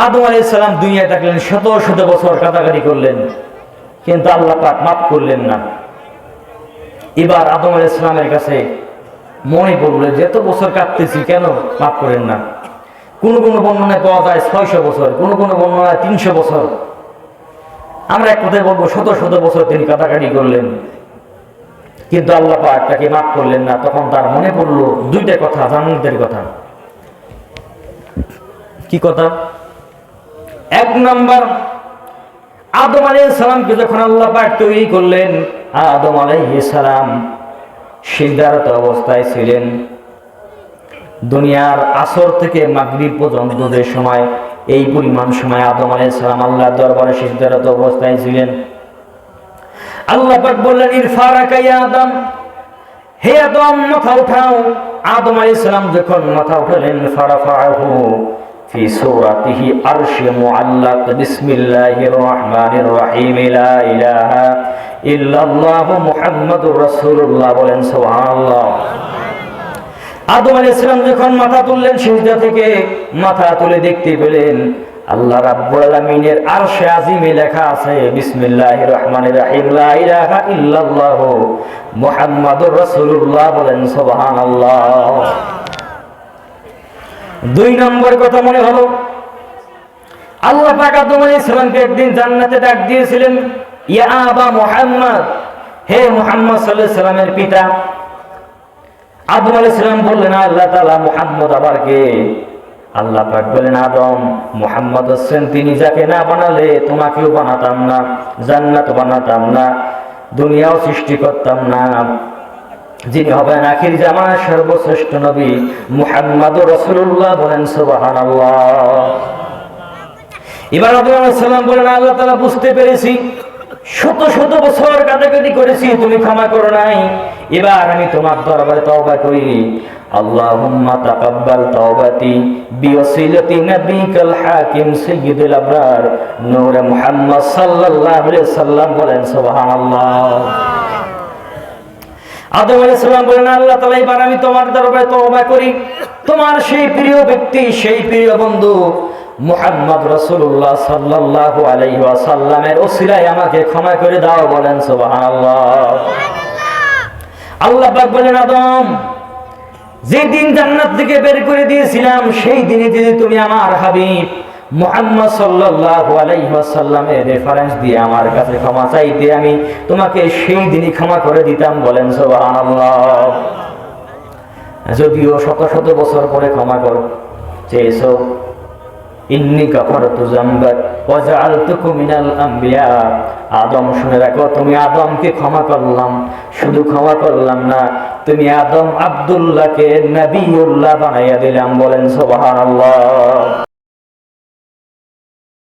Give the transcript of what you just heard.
আদম আলাইহিস সালাম দুনিয়ায় থাকলেন, শত শত বছর কাটাকাটি করলেন, কিন্তু আল্লাহ পাক মাফ করলেন না। এবার আদম আলাইহিস সালামের কাছে মনে পড়লো যে এত বছর কাটতেছি, কেন মাফ করেন না? কোন কোন বর্ণনায় পাওয়া যায় 600 বছর, কোন কোন বর্ণনায় 300 বছর। আমরা এক কথায় বলবো শত শত বছর তিনি কাটাকাটি করলেন, কিন্তু আল্লাহ পাক তাকে মাফ করলেন না। তখন তার মনে পড়লো দুইটা কথা, জান্নাতের কথা। কি কথা? এক নাম্বার, আদম আলাইহিস সালামকে যখন আল্লাহ পাক তৈরি করলেন, আদম আলাইহিস সালাম সিজদারত অবস্থায় ছিলেন। দুনিয়ার আসর থেকে মাগরিব পর্যন্ত যে সময়, এই পরিমাণ সময় আদম আলাইহিস সালাম আল্লাহর দরবারে সিজদারত অবস্থায় ছিলেন। আল্লাহ পাক বললেন, ইরফারাকা ইয়া আদম, হে আদম মাথা উঠাও। আদম আলাইহিস সালাম যখন মাথা উঠালেন, ফারাফাহু ফি সূরাতিহি আরশি মুআল্লাক, বিসমিল্লাহির রহমানির রহিম, লা ইলাহা ইল্লাল্লাহু মুহাম্মাদুর রাসূলুল্লাহ, বলেন সুবহানাল্লাহ। আদম আলাইহিস সালাম যখন মাথা তুললেন সিজদা থেকে, মাথা তুলে দেখতে পেলেন আল্লাহ রাব্বুল আলামিনের আরশে আজিমে লেখা আছে বিসমিল্লাহির রহমানির রহিম, লা ইলাহা ইল্লাল্লাহু মুহাম্মাদুর রাসূলুল্লাহ, বলেন সুবহানাল্লাহ। দুই নম্বর কথা মনে হলো, আল্লাহ পাক আদম আলাইহিস সালামকে একদিন জান্নাতে ডাক দিয়েছিলেন, ইয়া আবা মুহাম্মদ, হে মুহাম্মদ সাল্লাল্লাহু আলাইহি সাল্লামের পিতা। আদম আলাইহিস সালাম বললেন, আল্লাহ তাআলা মুহাম্মদ আবার কে? আল্লাহ পাক বলেন, আদম, মুহাম্মদ হচ্ছেন তিনি যাকে না বানালে তোমাকেও বানাতাম না, জান্নাত বানাতাম না, দুনিয়াও সৃষ্টি করতাম না, যিনি হবেন আখির জামানার সর্বশ্রেষ্ঠ নবী মুহাম্মাদুর রাসূলুল্লাহ, বলেন সুবহানাল্লাহ। এবার আদম আলাইহিস সালাম বলেন, আল্লাহ তাআলা বুঝতে পেরেছি, শত শত বছর কাটাকাটি করেছি, তুমি ক্ষমা করো নাই, এবার আমি তোমার দরবারে তওবা করি। আল্লাহুম্মা তাকাব্বাল তাওবাতি বিওসিলাতি নবিকাল হাকিম সাইয়্যিদুল আবরার নূরে মুহাম্মদ সাল্লাল্লাহু আলাইহি সাল্লাম, বলেন সুবহানাল্লাহ। আদম আলাইহিস সালাম বলেন, আল্লাহ তাআলা এবার আমি তোমার দরবারে তওবা করি, তোমার সেই প্রিয় ব্যক্তি, সেই প্রিয় বন্ধু মুহাম্মদ রাসূলুল্লাহ সাল্লাল্লাহু আলাইহি ওয়াসাল্লামের ওসিলায় আমাকে ক্ষমা করে দাও, বলেন সুবহানাল্লাহ। আল্লাহ পাক বলেন, আদম, যেদিন জান্নাত থেকে বের করে দিয়েছিলাম সেই দিনে যদি তুমি আমার হাবিব মুহাম্মদ সাল্লাল্লাহু আলাইহি ওয়াসাল্লামের রেফারেন্স দিয়ে আমার কাছে ক্ষমা চাইতে, আমি তোমাকে সেই দিনই ক্ষমা করে দিতাম, বলেন সুবহানাল্লাহ। যদিও শত শত বছর পরে ক্ষমা করো চেয়েছো, ইন্নী গাফারতু যামবাক ওয়া জাআলতুকা মিনাল আমবিয়া, আদম শুনে রাখো, তুমি আদমকে ক্ষমা করলাম, শুধু ক্ষমা করলাম না, তুমি আদম আব্দুল্লাহকে নবিয়ুল্লাহ বানাইয়া দিলাম, বলেন সুবহানাল্লাহ।